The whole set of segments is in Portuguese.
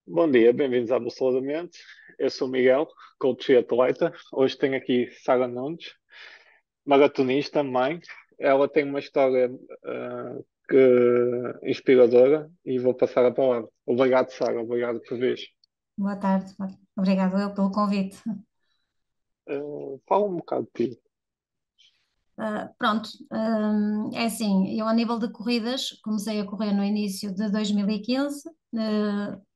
Bom dia, bem-vindos à Bússola da Mente. Eu sou o Miguel, coach e atleta. Hoje tenho aqui Sara Nunes, maratonista, mãe. Ela tem uma história inspiradora e vou passar a palavra. Obrigado, Sara, obrigado por vir. Boa tarde, obrigado eu pelo convite. Fala um bocado de ti. Pronto, é assim, eu a nível de corridas comecei a correr no início de 2015.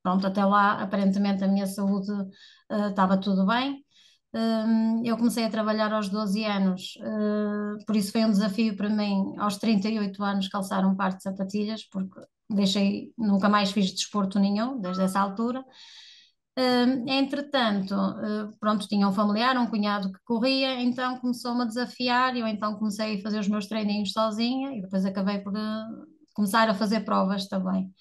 Pronto, até lá aparentemente a minha saúde estava tudo bem. Eu comecei a trabalhar aos 12 anos, por isso foi um desafio para mim aos 38 anos calçar um par de sapatilhas, porque nunca mais fiz desporto nenhum desde essa altura. Entretanto, pronto, tinha um familiar, um cunhado que corria, então começou-me a desafiar, e eu então comecei a fazer os meus treininhos sozinha e depois acabei por começar a fazer provas também.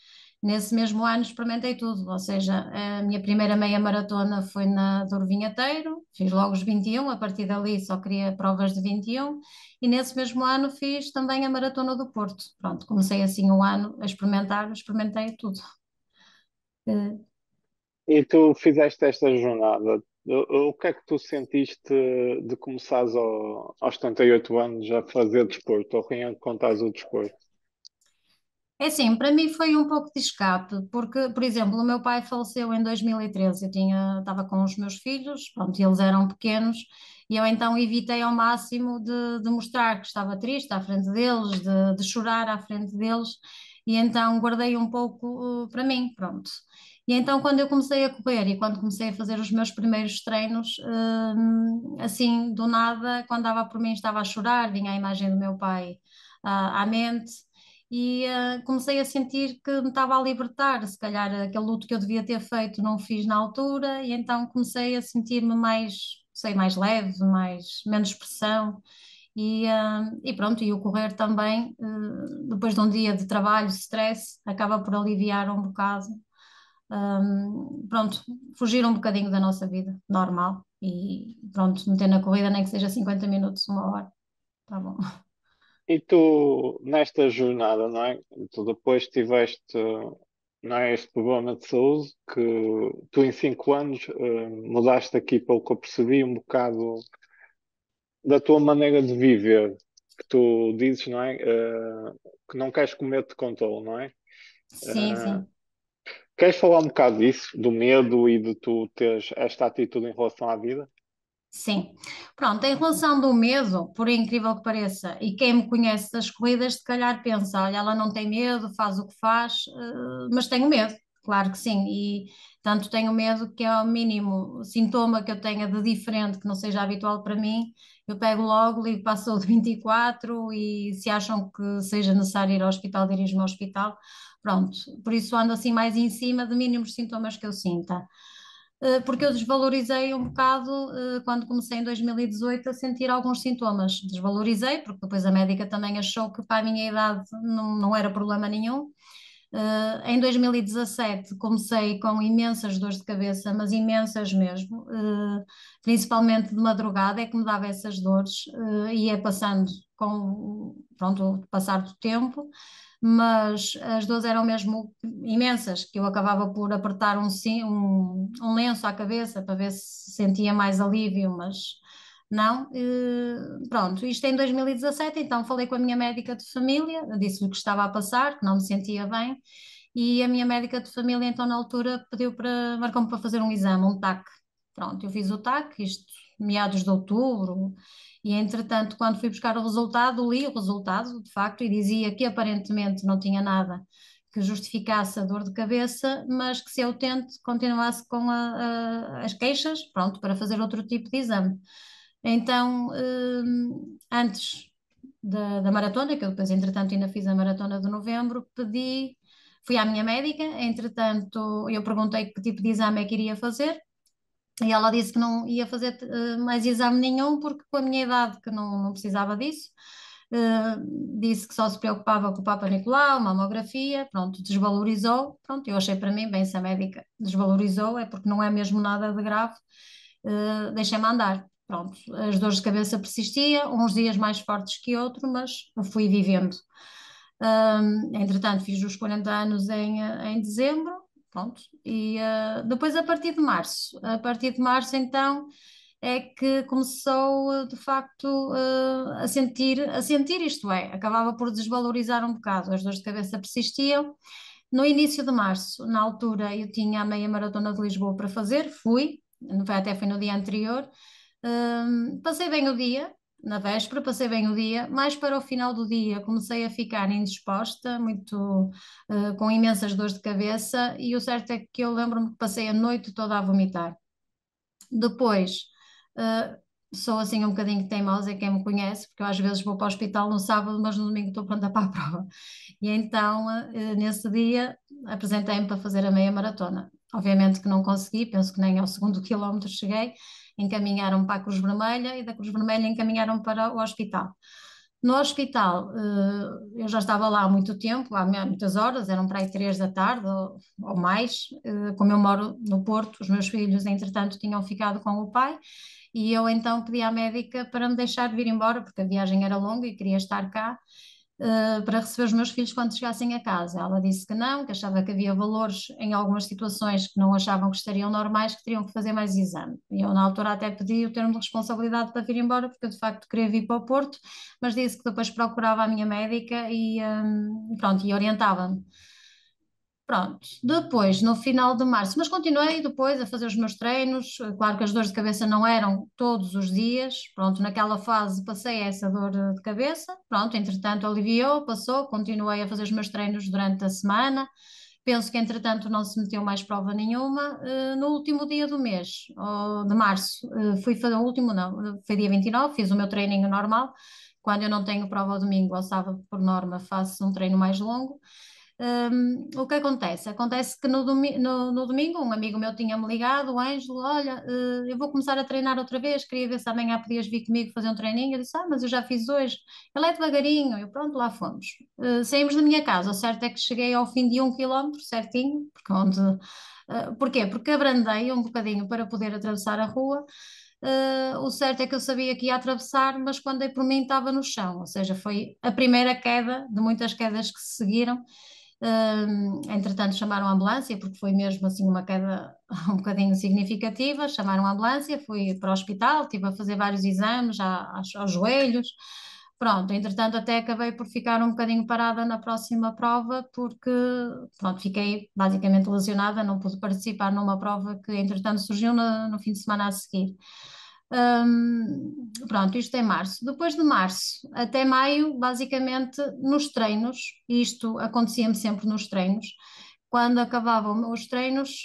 Nesse mesmo ano experimentei tudo, ou seja, a minha primeira meia maratona foi na Douro Vinheteiro, fiz logo os 21, a partir dali só queria provas de 21, e nesse mesmo ano fiz também a Maratona do Porto. Pronto, comecei assim um ano a experimentar, experimentei tudo. Eh, E tu fizeste esta jornada. O que é que tu sentiste de começares aos 78 anos a fazer desporto ou reencontrares o desporto? É assim, para mim foi um pouco de escape, porque, por exemplo, o meu pai faleceu em 2013, estava com os meus filhos, pronto, e eles eram pequenos, e eu então evitei ao máximo de mostrar que estava triste à frente deles, de chorar à frente deles, e então guardei um pouco, para mim, pronto. E então quando eu comecei a correr e quando comecei a fazer os meus primeiros treinos, assim, do nada, quando dava por mim estava a chorar, vinha a imagem do meu pai, à mente, e comecei a sentir que me estava a libertar. Se calhar aquele luto que eu devia ter feito não fiz na altura, e então comecei a sentir-me mais, sei, mais leve, menos pressão. E pronto, e o correr também, depois de um dia de trabalho, stress, acaba por aliviar um bocado. Pronto, fugir um bocadinho da nossa vida normal e pronto, meter na corrida nem que seja 50 minutos, uma hora, tá bom. E tu, nesta jornada, não é? Tu depois tiveste, não é, este problema de saúde que tu em 5 anos mudaste aqui, pelo que eu percebi, um bocado da tua maneira de viver, que tu dizes, não é? Que não queres comer de controle, não é? Sim, Eh, sim. Queres falar um bocado disso, do medo e de tu teres esta atitude em relação à vida? Sim, pronto, em relação do medo, por incrível que pareça, e quem me conhece das corridas, se calhar pensa, olha, ela não tem medo, faz o que faz, mas tenho medo, claro que sim, e tanto tenho medo que é o mínimo sintoma que eu tenha de diferente, que não seja habitual para mim, eu pego logo, ligo para a saúde 24 e se acham que seja necessário ir ao hospital, dirijo-me ao hospital, pronto, por isso ando assim mais em cima de mínimos sintomas que eu sinta, porque eu desvalorizei um bocado, quando comecei em 2018 a sentir alguns sintomas. Desvalorizei, porque depois a médica também achou que para a minha idade não era problema nenhum. Em 2017 comecei com imensas dores de cabeça, mas imensas mesmo, principalmente de madrugada é que me dava essas dores, ia passando com, pronto, o passar do tempo, mas as dores eram mesmo imensas, que eu acabava por apertar um lenço à cabeça para ver se sentia mais alívio, mas não. Pronto, isto em 2017, então falei com a minha médica de família, disse-lhe o que estava a passar, que não me sentia bem, e a minha médica de família, então, na altura, marcou-me para fazer um exame, um TAC. Pronto, eu fiz o TAC, isto meados de outubro, e entretanto, quando fui buscar o resultado, li o resultado, de facto, e dizia que aparentemente não tinha nada que justificasse a dor de cabeça, mas que se eu tente continuasse com as queixas, pronto, para fazer outro tipo de exame. Então, antes da maratona, que eu depois, entretanto, ainda fiz a maratona de novembro, fui à minha médica, entretanto, eu perguntei que tipo de exame é que iria fazer, e ela disse que não ia fazer mais exame nenhum, porque com a minha idade, que não precisava disso. Eh, Disse que só se preocupava com o Papa Nicolau, mamografia, pronto, desvalorizou. Pronto, eu achei para mim, bem, se a médica desvalorizou, é porque não é mesmo nada de grave, deixei-me andar. Pronto, as dores de cabeça persistiam, uns dias mais fortes que outros, mas fui vivendo. Entretanto, fiz os 40 anos em dezembro, pronto. E depois a partir de março então é que começou de facto a sentir, isto é, acabava por desvalorizar um bocado, as dores de cabeça persistiam. No início de março, na altura, eu tinha a meia maratona de Lisboa para fazer, fui, até foi no dia anterior. Passei bem o dia, na véspera, passei bem o dia, mais para o final do dia comecei a ficar indisposta, muito, com imensas dores de cabeça, e o certo é que eu lembro-me que passei a noite toda a vomitar. Depois, uh, sou assim um bocadinho teimosa, quem me conhece, porque eu às vezes vou para o hospital no sábado, mas no domingo estou pronta para a prova. E então, nesse dia, apresentei-me para fazer a meia maratona. Obviamente que não consegui, penso que nem ao segundo quilómetro cheguei, encaminharam-me para a Cruz Vermelha e da Cruz Vermelha encaminharam-me para o hospital. No hospital, eu já estava lá há muito tempo, há muitas horas, eram para aí 3 da tarde ou mais. Como eu moro no Porto, os meus filhos, entretanto, tinham ficado com o pai e eu então pedi à médica para me deixar vir embora, porque a viagem era longa e queria estar cá, para receber os meus filhos quando chegassem a casa. Ela disse que não, que achava que havia valores em algumas situações que não achavam que estariam normais, que teriam que fazer mais exame. E eu, na altura, até pedi o termo de responsabilidade para vir embora, porque eu, de facto, queria vir para o Porto, mas disse que depois procurava a minha médica e, pronto, e orientava-me. Pronto, depois, no final de março, mas continuei depois a fazer os meus treinos. Claro que as dores de cabeça não eram todos os dias. Pronto, naquela fase passei essa dor de cabeça. Pronto, entretanto aliviou, passou, continuei a fazer os meus treinos durante a semana. Penso que entretanto não se meteu mais prova nenhuma. No último dia do mês, de março, fui fazer o último, não, foi dia 29, fiz o meu treininho normal. Quando eu não tenho prova ao domingo ou sábado, por norma, faço um treino mais longo. O que acontece? Acontece que no domingo um amigo meu tinha-me ligado, o Ângelo, olha, eu vou começar a treinar outra vez, queria ver se amanhã podias vir comigo fazer um treininho. Eu disse, mas eu já fiz hoje. Ele é devagarinho. Eu, pronto, lá fomos. Saímos da minha casa, o certo é que cheguei ao fim de 1 quilómetro, certinho, porquê? Porque abrandei um bocadinho para poder atravessar a rua. O certo é que eu sabia que ia atravessar, mas quando dei por mim estava no chão, ou seja, foi a primeira queda de muitas quedas que se seguiram. Entretanto, chamaram a ambulância, porque foi mesmo assim uma queda um bocadinho significativa. Chamaram a ambulância, fui para o hospital, estive a fazer vários exames aos joelhos. Pronto, entretanto, até acabei por ficar um bocadinho parada na próxima prova, porque pronto, fiquei basicamente lesionada, não pude participar numa prova que, entretanto, surgiu no fim de semana a seguir. Pronto, isto é março. Depois de março até maio, basicamente nos treinos, isto acontecia-me sempre nos treinos. Quando acabavam os treinos,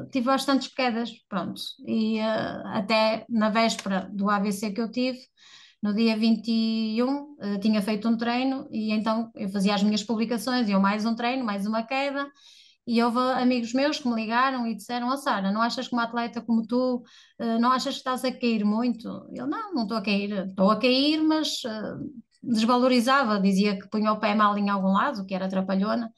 tive bastantes quedas, pronto. E até na véspera do AVC que eu tive, no dia 21, tinha feito um treino e então eu fazia as minhas publicações, eu mais um treino, mais uma queda. E houve amigos meus que me ligaram e disseram: Ó Sara, não achas que uma atleta como tu, não achas que estás a cair muito? Eu não estou a cair, mas desvalorizava, dizia que punha o pé mal em algum lado, que era trapalhona.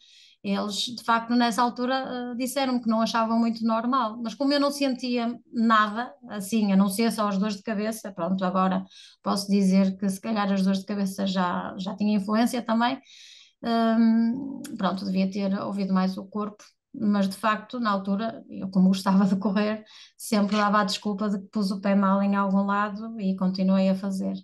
Eles, de facto, nessa altura, disseram que não achavam muito normal, mas como eu não sentia nada, assim, a não ser só as dores de cabeça, pronto, agora posso dizer que se calhar as dores de cabeça já tinha influência também. Pronto, devia ter ouvido mais o corpo, mas de facto, na altura, eu como gostava de correr, sempre dava a desculpa de que pus o pé mal em algum lado e continuei a fazer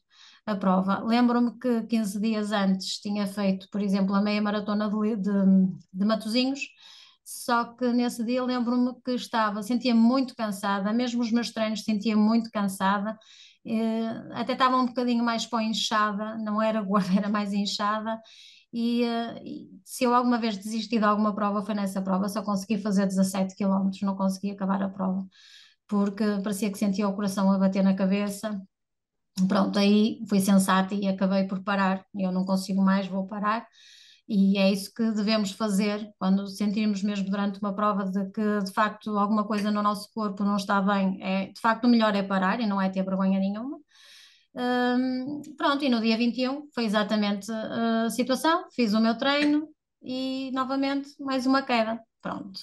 a prova. Lembro-me que 15 dias antes tinha feito, por exemplo, a meia maratona de Matosinhos, só que nesse dia lembro-me que sentia-me muito cansada, mesmo os meus treinos sentia-me muito cansada, até estava um bocadinho mais para inchada, não era gorda, era mais inchada. E se eu alguma vez desisti de alguma prova, foi nessa prova. Só consegui fazer 17 quilómetros, não consegui acabar a prova, porque parecia que sentia o coração a bater na cabeça. Pronto, aí fui sensata e acabei por parar. Eu não consigo mais, vou parar. E é isso que devemos fazer quando sentirmos mesmo durante uma prova de que de facto alguma coisa no nosso corpo não está bem. De facto, o melhor é parar e não é ter vergonha nenhuma. Pronto, e no dia 21 foi exatamente a situação, fiz o meu treino e novamente mais uma queda. Pronto.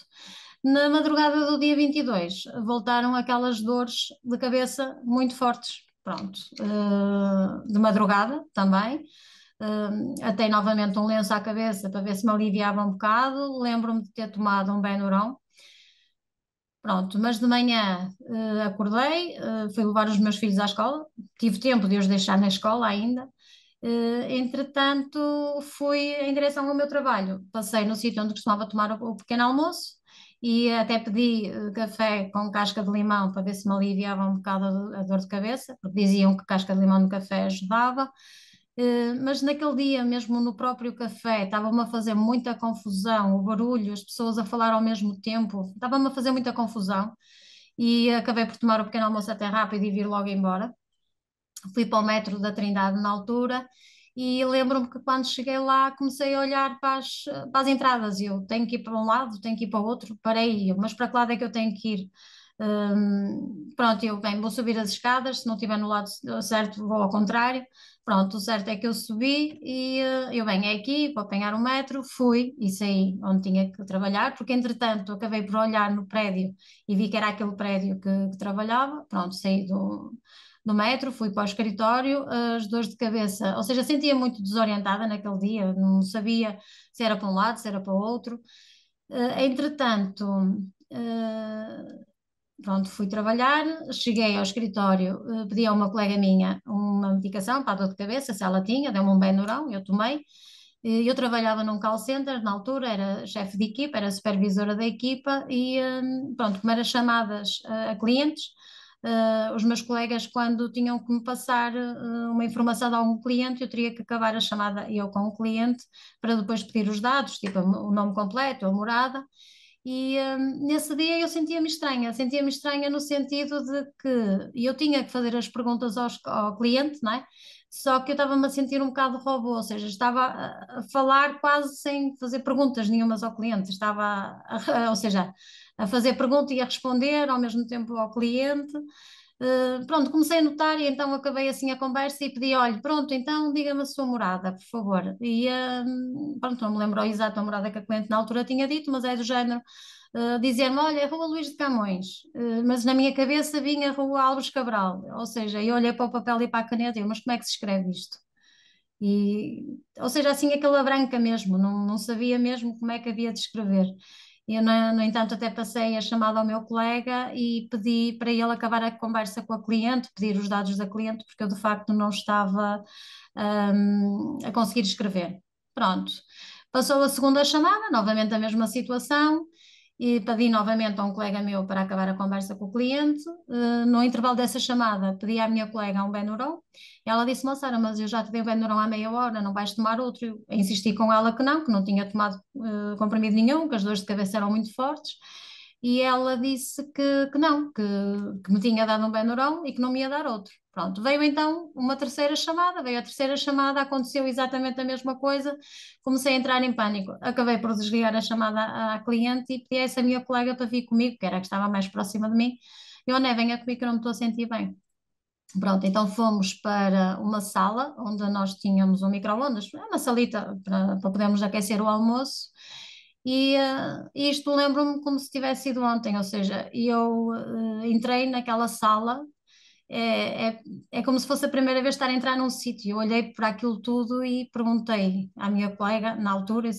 Na madrugada do dia 22 voltaram aquelas dores de cabeça muito fortes. Pronto, de madrugada também. Atei novamente um lenço à cabeça para ver se me aliviava um bocado. Lembro-me de ter tomado um Benuron. Pronto, mas de manhã acordei, fui levar os meus filhos à escola, tive tempo de os deixar na escola ainda. Entretanto, fui em direção ao meu trabalho. Passei no sítio onde costumava tomar o pequeno almoço e até pedi café com casca de limão para ver se me aliviava um bocado a dor de cabeça, porque diziam que casca de limão no café ajudava. Mas naquele dia, mesmo no próprio café, estava-me a fazer muita confusão, o barulho, as pessoas a falar ao mesmo tempo, estava-me a fazer muita confusão e acabei por tomar o pequeno almoço até rápido e vir logo embora. Fui para o metro da Trindade na altura e lembro-me que quando cheguei lá comecei a olhar para as entradas e eu tenho que ir para um lado, tenho que ir para o outro, parei, mas para que lado é que eu tenho que ir? Pronto, eu bem, vou subir as escadas, se não estiver no lado certo vou ao contrário. Pronto, o certo é que eu subi e eu bem, é aqui, vou apanhar o metro, fui e saí onde tinha que trabalhar, porque entretanto acabei por olhar no prédio e vi que era aquele prédio que trabalhava, pronto, saí do metro, fui para o escritório, as dores de cabeça, ou seja, sentia muito desorientada naquele dia, não sabia se era para um lado, se era para o outro. Entretanto, eh, pronto, fui trabalhar, cheguei ao escritório, pedi a uma colega minha uma medicação para a dor de cabeça, se ela tinha, deu-me um Benuron, eu tomei. Eu trabalhava num call center na altura, era chefe de equipa, era supervisora da equipa e pronto, como era chamadas a clientes, os meus colegas quando tinham que me passar uma informação de algum cliente, eu teria que acabar a chamada eu com o cliente para depois pedir os dados, tipo o nome completo, a morada. E nesse dia eu sentia-me estranha no sentido de que eu tinha que fazer as perguntas ao cliente, não é? Só que eu estava-me a sentir um bocado robô, ou seja, estava a falar quase sem fazer perguntas nenhumas ao cliente, estava, ou seja, a fazer pergunta e a responder ao mesmo tempo ao cliente. Pronto, comecei a notar e então acabei assim a conversa e pedi, olha, pronto, então diga-me a sua morada, por favor. E pronto, não me lembro a exata morada que a cliente na altura tinha dito, mas é do género, dizer-me, olha, Rua Luís de Camões, mas na minha cabeça vinha Rua Alves Cabral, ou seja, eu olhei para o papel e para a caneta e eu, mas como é que se escreve isto? E, ou seja, assim aquela branca mesmo, não sabia mesmo como é que havia de escrever. Eu, no entanto, até passei a chamada ao meu colega e pedi para ele acabar a conversa com a cliente, pedir os dados da cliente, porque eu de facto não estava, a conseguir escrever. Pronto. Passou a segunda chamada, novamente a mesma situação, e pedi novamente a um colega meu para acabar a conversa com o cliente. No intervalo dessa chamada, pedi à minha colega um Benuron. Ela disse-me, Sara, mas eu já te dei o Benuron há meia hora, não vais tomar outro? Eu insisti com ela que não tinha tomado comprimido nenhum, que as dores de cabeça eram muito fortes. E ela disse que não, que me tinha dado um Benuron e que não me ia dar outro. Pronto, veio então uma terceira chamada, veio a terceira chamada, aconteceu exatamente a mesma coisa, comecei a entrar em pânico. Acabei por desligar a chamada à cliente e pedi a essa minha colega para vir comigo, que era a que estava mais próxima de mim. Eu, Né, venha comigo que eu não me estou a sentir bem. Pronto, então fomos para uma sala onde nós tínhamos um micro-ondas, uma salita para podermos aquecer o almoço. E isto lembro-me como se tivesse sido ontem, ou seja, eu entrei naquela sala, é, é, é como se fosse a primeira vez estar a entrar num sítio. Eu olhei para aquilo tudo e perguntei à minha colega, na altura,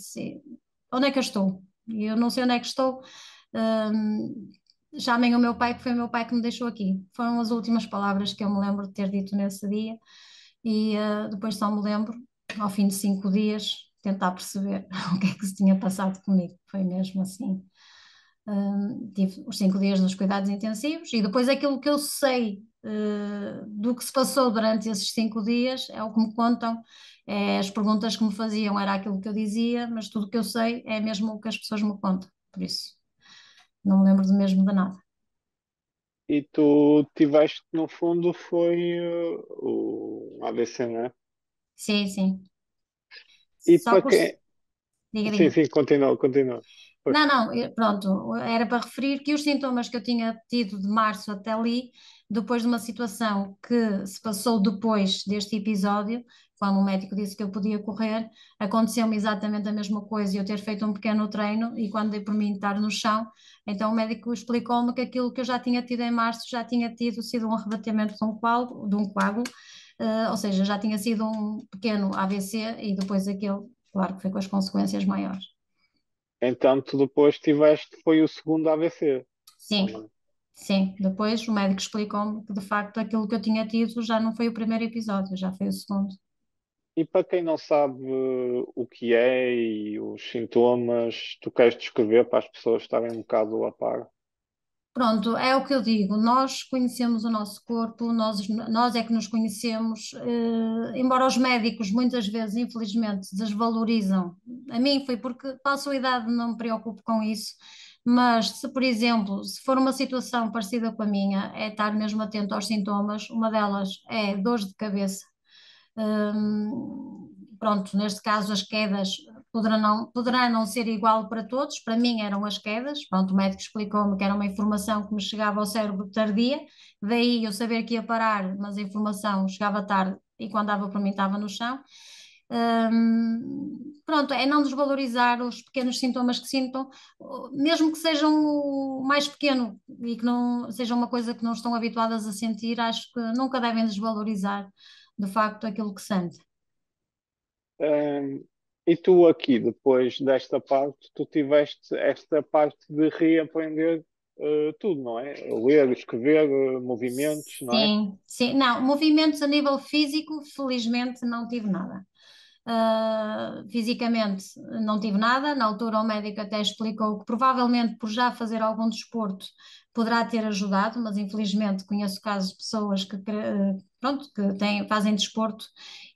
onde é que eu estou? E eu não sei onde é que estou. hum, Chamem o meu pai, que foi o meu pai que me deixou aqui. Foram as últimas palavras que eu me lembro de ter dito nesse dia. E depois só me lembro, ao fim de 5 dias, tentar perceber o que é que se tinha passado comigo. Foi mesmo assim. Tive os 5 dias nos cuidados intensivos e depois aquilo que eu sei do que se passou durante esses 5 dias é o que me contam, é as perguntas que me faziam, era aquilo que eu dizia, mas tudo o que eu sei é mesmo o que as pessoas me contam, por isso não me lembro de mesmo de nada. E tu tiveste, no fundo, foi o AVC, né? Sim, sim. E Só para por. quem. Diga, Sim, diga. sim, continua, continua. Não, Força. não, pronto, era para referir que os sintomas que eu tinha tido de março até ali, depois de uma situação que se passou depois deste episódio, quando o médico disse que eu podia correr, aconteceu-me exatamente a mesma coisa, eu ter feito um pequeno treino e quando dei por mim estar no chão, então o médico explicou-me que aquilo que eu já tinha tido em março já tinha tido sido um arrebatamento de um coágulo, ou seja, já tinha sido um pequeno AVC e depois aquele, claro que foi com as consequências maiores. Então tu depois tiveste, foi o segundo AVC. Sim, sim. Depois o médico explicou-me que de facto aquilo que eu tinha tido já não foi o primeiro episódio, já foi o segundo. E para quem não sabe o que é e os sintomas, tu queres descrever para as pessoas estarem um bocado a par? Pronto, é o que eu digo, nós conhecemos o nosso corpo, nós é que nos conhecemos, embora os médicos muitas vezes, infelizmente, desvalorizam. A mim foi porque passo a idade, não me preocupo com isso, mas se, por exemplo, se for uma situação parecida com a minha, é estar mesmo atento aos sintomas, uma delas é dores de cabeça. Pronto, neste caso as quedas poderá não ser igual para todos, para mim eram as quedas, pronto, o médico explicou-me que era uma informação que me chegava ao cérebro tardia, daí eu saber que ia parar, mas a informação chegava tarde e quando dava para mim estava no chão. Pronto, é não desvalorizar os pequenos sintomas que sintam, mesmo que sejam o mais pequeno e que não seja uma coisa que não estão habituadas a sentir, acho que nunca devem desvalorizar de facto aquilo que sente. E tu aqui, depois desta parte, tu tiveste esta parte de reaprender tudo, não é? Ler, escrever, movimentos, não é? Sim, sim. Não, movimentos a nível físico, felizmente não tive nada. Fisicamente não tive nada. Na altura o médico até explicou que provavelmente por já fazer algum desporto poderá ter ajudado, mas infelizmente conheço casos de pessoas pronto, que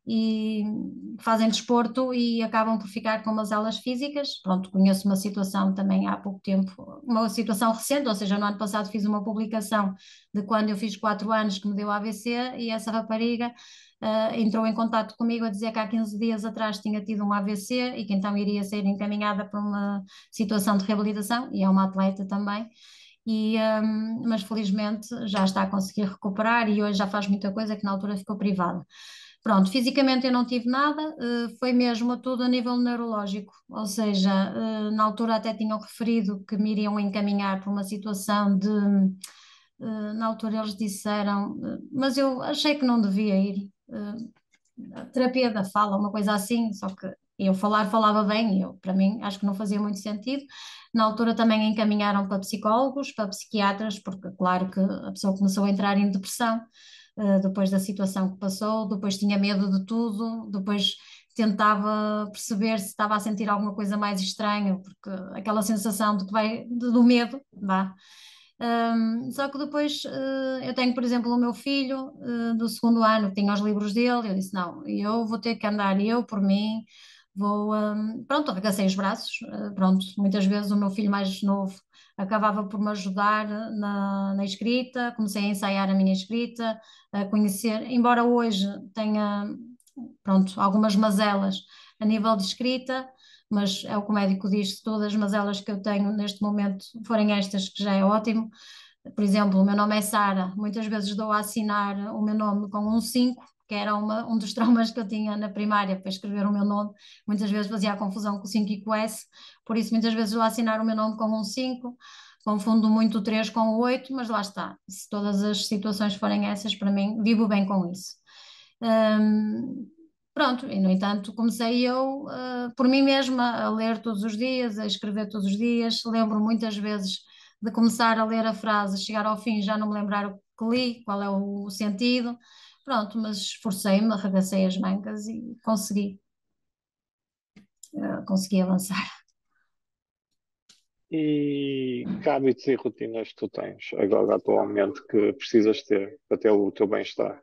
e fazem desporto e acabam por ficar com mazelas físicas. Pronto, conheço uma situação também há pouco tempo, uma situação recente, ou seja, no ano passado fiz uma publicação de quando eu fiz 4 anos que me deu AVC e essa rapariga entrou em contato comigo a dizer que há 15 dias atrás tinha tido um AVC e que então iria ser encaminhada para uma situação de reabilitação, e é uma atleta também. Mas felizmente já está a conseguir recuperar e hoje já faz muita coisa que na altura ficou privada. Pronto, fisicamente eu não tive nada, foi mesmo tudo a nível neurológico, ou seja, na altura até tinham referido que me iriam encaminhar para uma situação de, na altura eles disseram, mas eu achei que não devia ir, terapia da fala, uma coisa assim, só que eu falava bem, para mim acho que não fazia muito sentido. Na altura também encaminharam para psicólogos, para psiquiatras, porque claro que a pessoa começou a entrar em depressão, depois da situação que passou, depois tinha medo de tudo, depois tentava perceber se estava a sentir alguma coisa mais estranha, porque aquela sensação de que do medo, vá. Só que depois eu tenho, por exemplo, o meu filho do segundo ano, que tinha os livros dele, eu disse, não, eu vou ter que andar eu por mim, pronto, arregacei os braços, pronto, muitas vezes o meu filho mais novo acabava por me ajudar na escrita, comecei a ensaiar a minha escrita, a conhecer, embora hoje tenha, pronto, algumas mazelas a nível de escrita, mas é o que o médico diz, se todas as mazelas que eu tenho neste momento forem estas, que já é ótimo. Por exemplo, o meu nome é Sara, muitas vezes dou a assinar o meu nome com um 5, que era um dos traumas que eu tinha na primária para escrever o meu nome, muitas vezes fazia a confusão com o 5 e com o S, por isso muitas vezes dou a assinar o meu nome com um 5, confundo muito o 3 com o 8, mas lá está, se todas as situações forem essas, para mim, vivo bem com isso. Hum, Pronto, e no entanto comecei eu por mim mesma a ler todos os dias, a escrever todos os dias. Lembro muitas vezes de começar a ler a frase, chegar ao fim, já não me lembrar o que li, qual é o sentido. Pronto, mas esforcei-me, arregacei as mangas e consegui avançar. E que hábitos e rotinas tu tens agora atualmente que precisas ter para ter o teu bem-estar?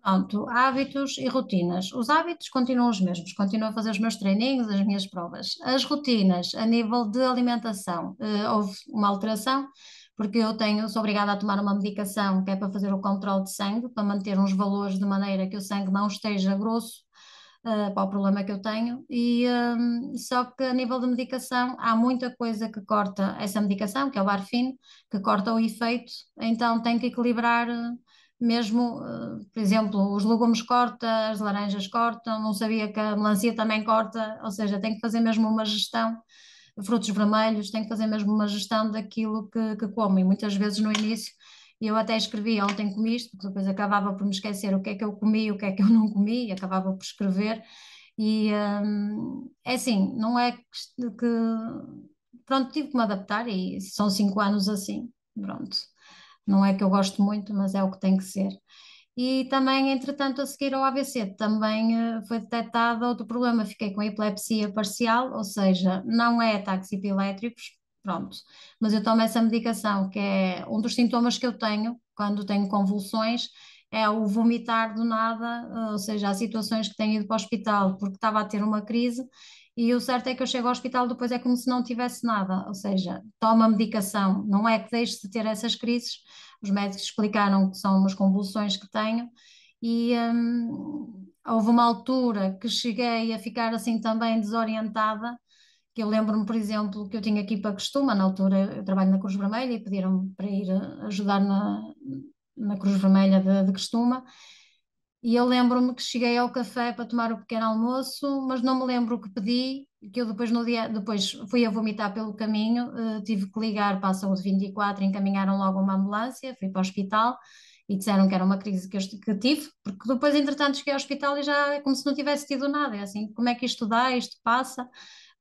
Pronto, hábitos e rotinas. Os hábitos continuam os mesmos, continuo a fazer os meus treininhos, as minhas provas. As rotinas, a nível de alimentação, houve uma alteração, porque sou obrigada a tomar uma medicação que é para fazer o controle de sangue, para manter uns valores de maneira que o sangue não esteja grosso, para o problema que eu tenho. Só que a nível de medicação, há muita coisa que corta essa medicação, que é o Barfine, que corta o efeito, então tem que equilibrar. Mesmo, por exemplo, os legumes corta, as laranjas cortam, não sabia que a melancia também corta, ou seja, tem que fazer mesmo uma gestão, frutos vermelhos, tem que fazer mesmo uma gestão daquilo que como, e muitas vezes no início E eu até escrevi ontem com isto, porque depois acabava por me esquecer o que é que eu comi, o que é que eu não comi, e acabava por escrever. E é assim, não é que. Pronto, tive que me adaptar e são 5 anos assim, pronto. Não é que eu gosto muito, mas é o que tem que ser. E também, entretanto, a seguir ao AVC, também foi detectado outro problema. Fiquei com epilepsia parcial, ou seja, não é ataques epiléticos, pronto. Mas eu tomo essa medicação, que é um dos sintomas que eu tenho quando tenho convulsões, é o vomitar do nada, ou seja, há situações que tenho ido para o hospital porque estava a ter uma crise. E o certo é que eu chego ao hospital depois é como se não tivesse nada, ou seja, tomo a medicação, não é que deixe de ter essas crises, os médicos explicaram que são umas convulsões que tenho e houve uma altura que cheguei a ficar assim também desorientada, que eu lembro-me, por exemplo, que eu tinha aqui para Costuma, na altura eu trabalho na Cruz Vermelha e pediram-me para ir ajudar na Cruz Vermelha de Costuma. E eu lembro-me que cheguei ao café para tomar o pequeno almoço, mas não me lembro o que pedi, que eu depois no dia, depois fui a vomitar pelo caminho, tive que ligar para a Saúde 24, encaminharam logo uma ambulância, fui para o hospital e disseram que era uma crise que tive, porque depois entretanto cheguei ao hospital e já é como se não tivesse tido nada, é assim, como é que isto dá, isto passa?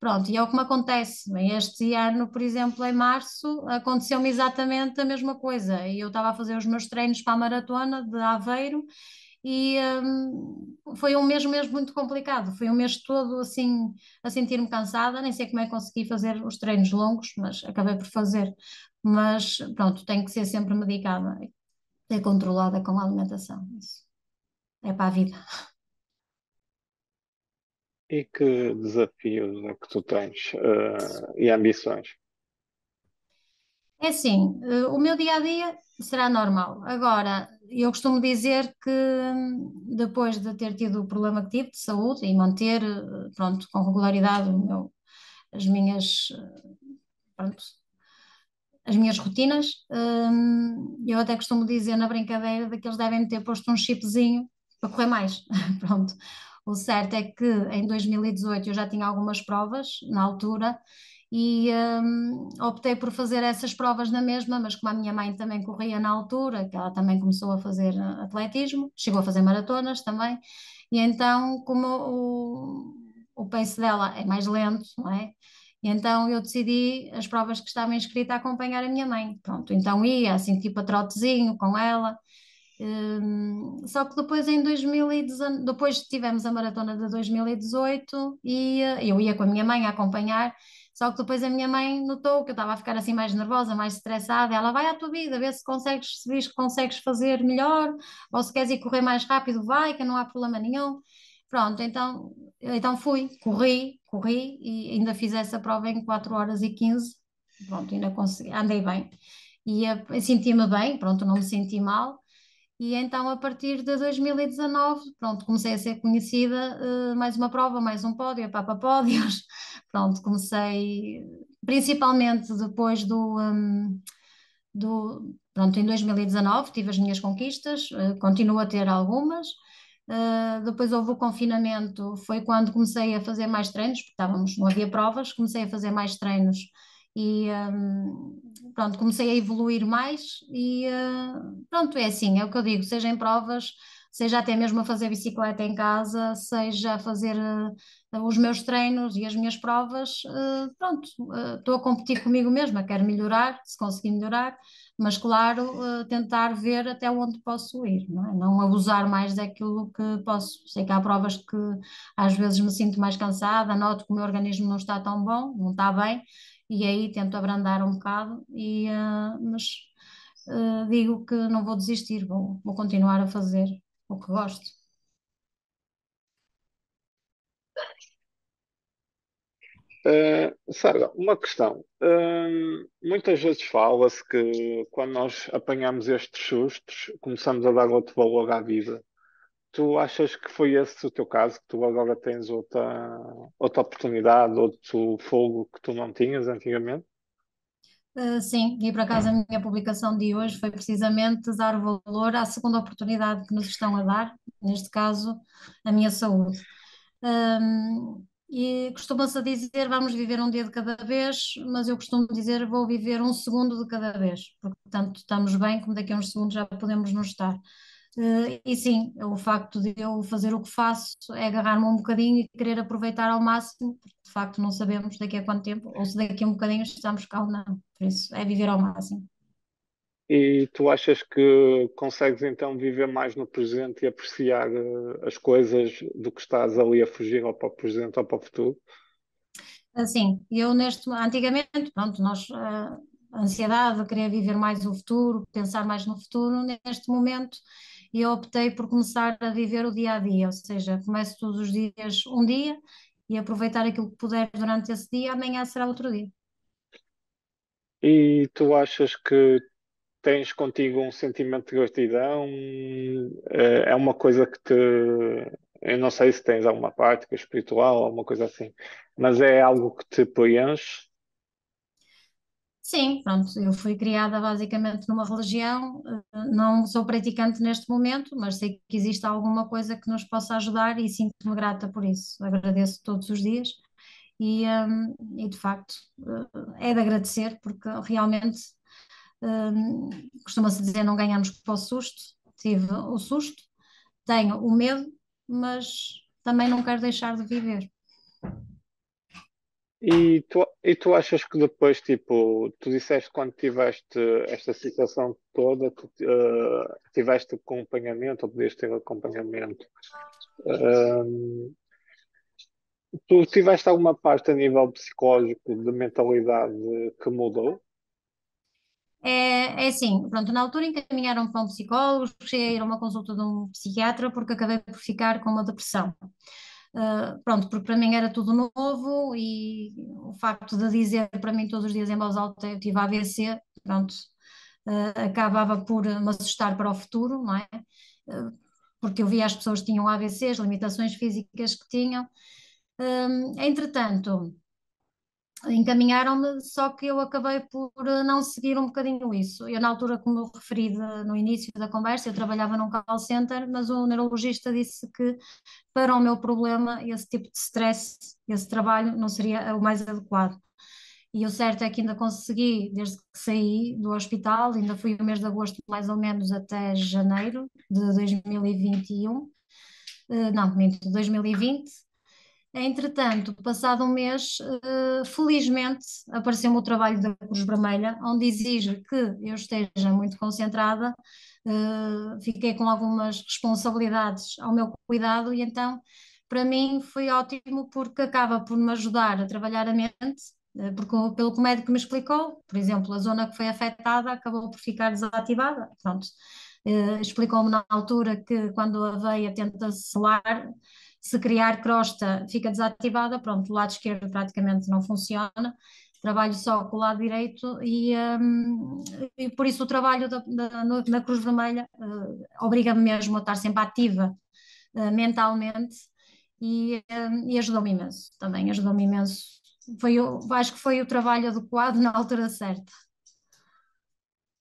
Pronto, e é o que me acontece. Bem, este ano, por exemplo, em março, aconteceu-me exatamente a mesma coisa. E eu estava a fazer os meus treinos para a maratona de Aveiro e foi um mês mesmo muito complicado. Foi um mês todo assim a sentir-me cansada, nem sei como é que consegui fazer os treinos longos, mas acabei por fazer. Mas pronto, tenho que ser sempre medicada e controlada com a alimentação. Isso é para a vida. E que desafios é que tu tens, e ambições? É assim, o meu dia a dia será normal. Agora, eu costumo dizer que depois de ter tido o problema que tive de saúde e manter, pronto, com regularidade as minhas, pronto, as minhas rotinas, eu até costumo dizer na brincadeira de que eles devem ter posto um chipzinho para correr mais. Pronto. O certo é que em 2018 eu já tinha algumas provas na altura e optei por fazer essas provas na mesma, mas como a minha mãe também corria na altura, que ela também começou a fazer atletismo, chegou a fazer maratonas também, e então como o pace dela é mais lento, não é? E então eu decidi as provas que estava inscrita a acompanhar a minha mãe. Pronto, então ia assim tipo a trotezinho com ela. Só que depois em 2019, depois tivemos a maratona de 2018 e eu ia com a minha mãe a acompanhar. Só que depois a minha mãe notou que eu estava a ficar assim mais nervosa, mais estressada. Ela vai à tua vida, vê se consegues, se vês que consegues fazer melhor, ou se queres ir correr mais rápido, vai, que não há problema nenhum. Pronto, então fui, corri e ainda fiz essa prova em 4 horas e 15. Pronto, ainda consegui, andei bem. E senti-me bem, pronto, não me senti mal. E então, a partir de 2019, pronto, comecei a ser conhecida, mais uma prova, mais um pódio, papa pódios. Pronto, comecei, principalmente depois pronto, em 2019 tive as minhas conquistas, continuo a ter algumas. Depois houve o confinamento, foi quando comecei a fazer mais treinos, porque não havia provas, comecei a fazer mais treinos e pronto, comecei a evoluir mais e pronto, é assim, é o que eu digo, seja em provas, seja até mesmo a fazer bicicleta em casa, seja a fazer os meus treinos e as minhas provas, pronto, estou a competir comigo mesma, quero melhorar, se conseguir melhorar, mas claro, tentar ver até onde posso ir, não é? Não abusar mais daquilo que posso. Sei que há provas que às vezes me sinto mais cansada, noto que o meu organismo não está tão bom, não está bem, e aí tento abrandar um bocado, mas digo que não vou desistir, vou continuar a fazer o que gosto. Sara, uma questão. Muitas vezes fala-se que quando nós apanhamos estes sustos, começamos a dar outro valor à vida. Tu achas que foi esse o teu caso, que tu agora tens outra oportunidade, outro fogo que tu não tinhas antigamente? Sim, e por acaso a minha publicação de hoje foi precisamente dar valor à segunda oportunidade que nos estão a dar, neste caso, a minha saúde. E costuma-se dizer vamos viver um dia de cada vez, mas eu costumo dizer vou viver um segundo de cada vez, porque tanto estamos bem como daqui a uns segundos já podemos não estar. E sim, o facto de eu fazer o que faço é agarrar-me um bocadinho e querer aproveitar ao máximo, porque de facto não sabemos daqui a quanto tempo, ou se daqui a um bocadinho estamos cá ou não. Por isso, é viver ao máximo. E tu achas que consegues então viver mais no presente e apreciar as coisas do que estás ali a fugir ou para o presente ou para o futuro? Assim, antigamente, pronto, a ansiedade, querer viver mais o futuro, pensar mais no futuro, neste momento eu optei por começar a viver o dia a dia, ou seja, começo todos os dias um dia e aproveitar aquilo que puder durante esse dia, amanhã será outro dia. E tu achas que tens contigo um sentimento de gratidão? É uma coisa que te. Eu não sei se tens alguma prática espiritual, alguma coisa assim, mas é algo que te preenche. Sim, pronto, eu fui criada basicamente numa religião, não sou praticante neste momento, mas sei que existe alguma coisa que nos possa ajudar e sinto-me grata por isso. Agradeço todos os dias e de facto é de agradecer porque realmente costuma-se dizer não ganhamos para o susto, tive o susto, tenho o medo, mas também não quero deixar de viver. E tu achas que depois, tipo, tu disseste quando tiveste esta situação toda, tu tiveste acompanhamento ou podias ter acompanhamento. Ahm, Tu tiveste alguma parte a nível psicológico de mentalidade que mudou? É assim, pronto, na altura encaminharam para um psicólogo, cheguei a ir a uma consulta de um psiquiatra porque acabei por ficar com uma depressão. Pronto, porque para mim era tudo novo e o facto de dizer para mim todos os dias em voz alta eu tive AVC, pronto, acabava por me assustar para o futuro, não é? Uh, Porque eu via as pessoas que tinham AVCs, limitações físicas que tinham. Entretanto, encaminharam-me, só que eu acabei por não seguir um bocadinho isso. Eu, na altura, como eu referi no início da conversa, eu trabalhava num call center, mas o neurologista disse que para o meu problema, esse tipo de stress, esse trabalho, não seria o mais adequado. E o certo é que ainda consegui, desde que saí do hospital, ainda fui o mês de agosto mais ou menos até janeiro de 2021, não, minto, 2020. Entretanto, passado um mês, felizmente apareceu-me o trabalho da Cruz Vermelha, onde exige que eu esteja muito concentrada, fiquei com algumas responsabilidades ao meu cuidado, e então, para mim, foi ótimo porque acaba por me ajudar a trabalhar a mente, porque, pelo que o médico me explicou, por exemplo, a zona que foi afetada acabou por ficar desativada. Pronto. Explicou-me na altura que quando a veia tenta selar, se criar crosta fica desativada, pronto, o lado esquerdo praticamente não funciona, trabalho só com o lado direito e por isso o trabalho na Cruz Vermelha obriga-me mesmo a estar sempre ativa mentalmente e ajudou-me imenso também, ajudou-me imenso. Acho que foi o trabalho adequado na altura certa.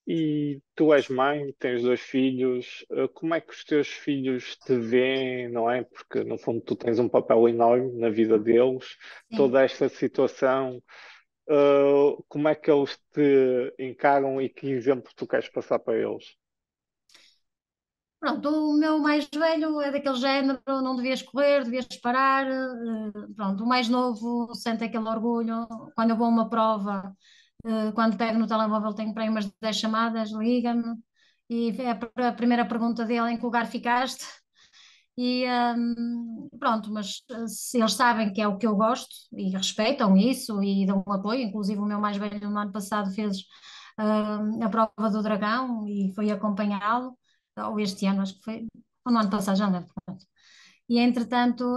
E tu és mãe, tens dois filhos, como é que os teus filhos te veem, não é? Porque no fundo tu tens um papel enorme na vida deles, Sim. toda esta situação, como é que eles te encaram e que exemplo tu queres passar para eles? Pronto, o meu mais velho é daquele género, não devias correr, devias parar. Pronto, o mais novo sente aquele orgulho. Quando eu vou a uma prova, quando pego no telemóvel, tenho para aí umas 10 chamadas, liga-me e é a primeira pergunta dele: em que lugar ficaste? Pronto, mas se eles sabem que é o que eu gosto e respeitam isso e dão apoio. Inclusive, o meu mais velho no ano passado fez a prova do Dragão e foi acompanhá-lo, ou este ano, acho que foi, ou no ano passado, já não lembro. Pronto. E entretanto,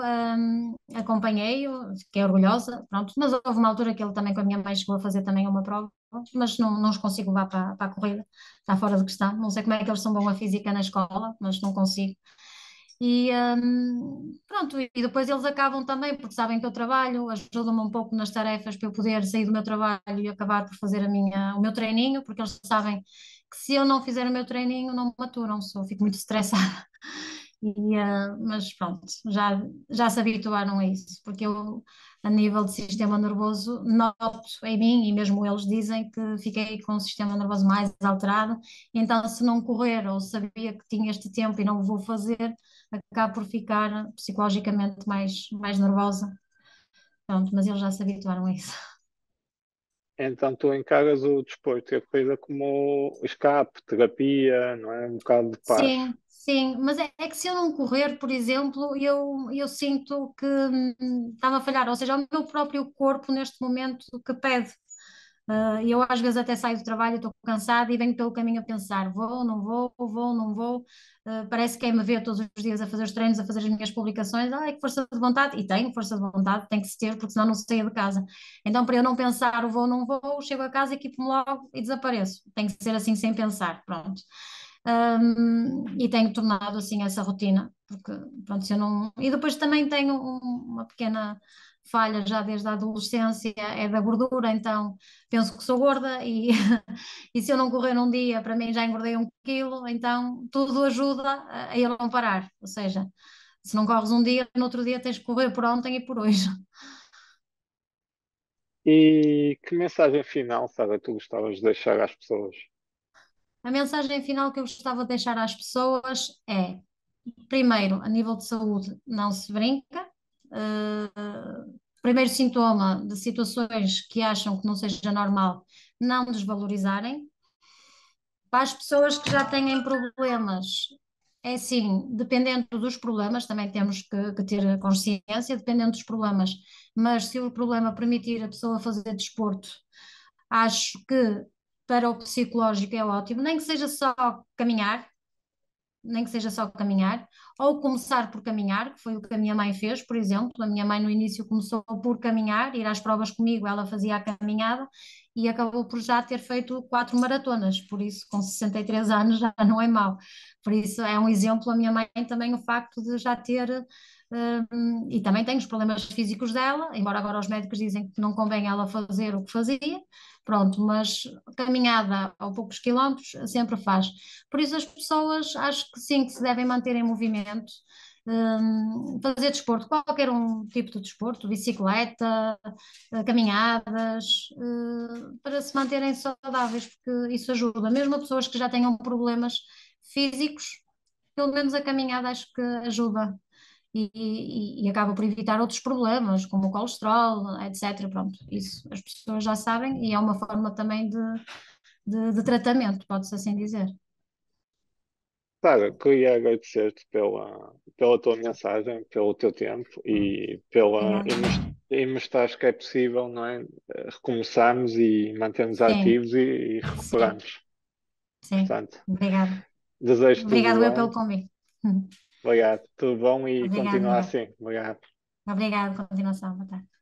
acompanhei-o, fiquei orgulhosa, pronto, mas houve uma altura que ele também com a minha mãe chegou a fazer também uma prova, mas não os consigo levar para a corrida, está fora de questão. Não sei como é que eles são bons a física na escola, mas não consigo. Pronto, e depois eles acabam também, porque sabem que eu trabalho, ajudam-me um pouco nas tarefas para eu poder sair do meu trabalho e acabar por fazer o meu treininho, porque eles sabem que se eu não fizer o meu treininho não me aturam, só fico muito estressada. Mas pronto, já se habituaram a isso, porque eu, a nível de sistema nervoso, noto em mim, e mesmo eles dizem que fiquei com o sistema nervoso mais alterado, então se não correr ou sabia que tinha este tempo e não o vou fazer, acabo por ficar psicologicamente mais nervosa. Pronto, mas eles já se habituaram a isso. Então tu encaras o desporto e a corrida como escape, terapia, não é? Um bocado de paz. Sim, sim, mas é que se eu não correr, por exemplo, eu sinto que estava a falhar, ou seja, é o meu próprio corpo neste momento que pede. E eu às vezes até saio do trabalho, estou cansada e venho pelo caminho a pensar, vou, não vou, vou, não vou. Parece que quem me vê todos os dias a fazer os treinos, a fazer as minhas publicações, ai, que força de vontade, e tenho força de vontade, tem que se ter, porque senão não saia de casa. Então, para eu não pensar o vou, não vou, chego a casa, equipo-me logo e desapareço. Tem que ser assim sem pensar, pronto. E tenho tornado assim essa rotina, porque pronto, se eu não. E depois também tenho uma pequena falha já desde a adolescência, é da gordura, então penso que sou gorda e, e se eu não correr num dia, para mim já engordei 1 quilo, então tudo ajuda a ele não parar. Ou seja, se não corres um dia, no outro dia tens que correr por ontem e por hoje. E que mensagem final, Sara, tu gostavas de deixar às pessoas? A mensagem final que eu gostava de deixar às pessoas é: primeiro, a nível de saúde, não se brinca. Primeiro sintoma de situações que acham que não seja normal, não desvalorizarem. Para as pessoas que já têm problemas, é assim, dependendo dos problemas, também temos que ter consciência, dependendo dos problemas, mas se o problema permitir a pessoa fazer desporto, acho que para o psicológico é ótimo, nem que seja só caminhar, ou começar por caminhar, que foi o que a minha mãe fez, por exemplo. A minha mãe no início começou por caminhar, ir às provas comigo, ela fazia a caminhada e acabou por já ter feito 4 maratonas, por isso com 63 anos já não é mau. Por isso é um exemplo, a minha mãe também o facto de já ter, e também tem os problemas físicos dela, embora agora os médicos dizem que não convém ela fazer o que fazia, pronto, mas caminhada a poucos quilómetros sempre faz. Por isso as pessoas acho que sim, que se devem manter em movimento, fazer desporto, qualquer um tipo de desporto, bicicleta, caminhadas, para se manterem saudáveis, porque isso ajuda. Mesmo a pessoas que já tenham problemas físicos, pelo menos a caminhada acho que ajuda. E acaba por evitar outros problemas, como o colesterol, etc. Pronto, isso as pessoas já sabem e é uma forma também de tratamento, pode-se assim dizer. Sara, queria agradecer-te pela tua mensagem, pelo teu tempo Obrigada. e mostrares que é possível, não é? Recomeçarmos e mantermos Sim, ativos e sim, recuperarmos. sim. Portanto, Obrigada. desejo tudo Obrigado eu bom. pelo convite. Obrigado. Tudo bom e Obrigada, continua eu. assim. Obrigado. Obrigada, continuação. Boa tarde.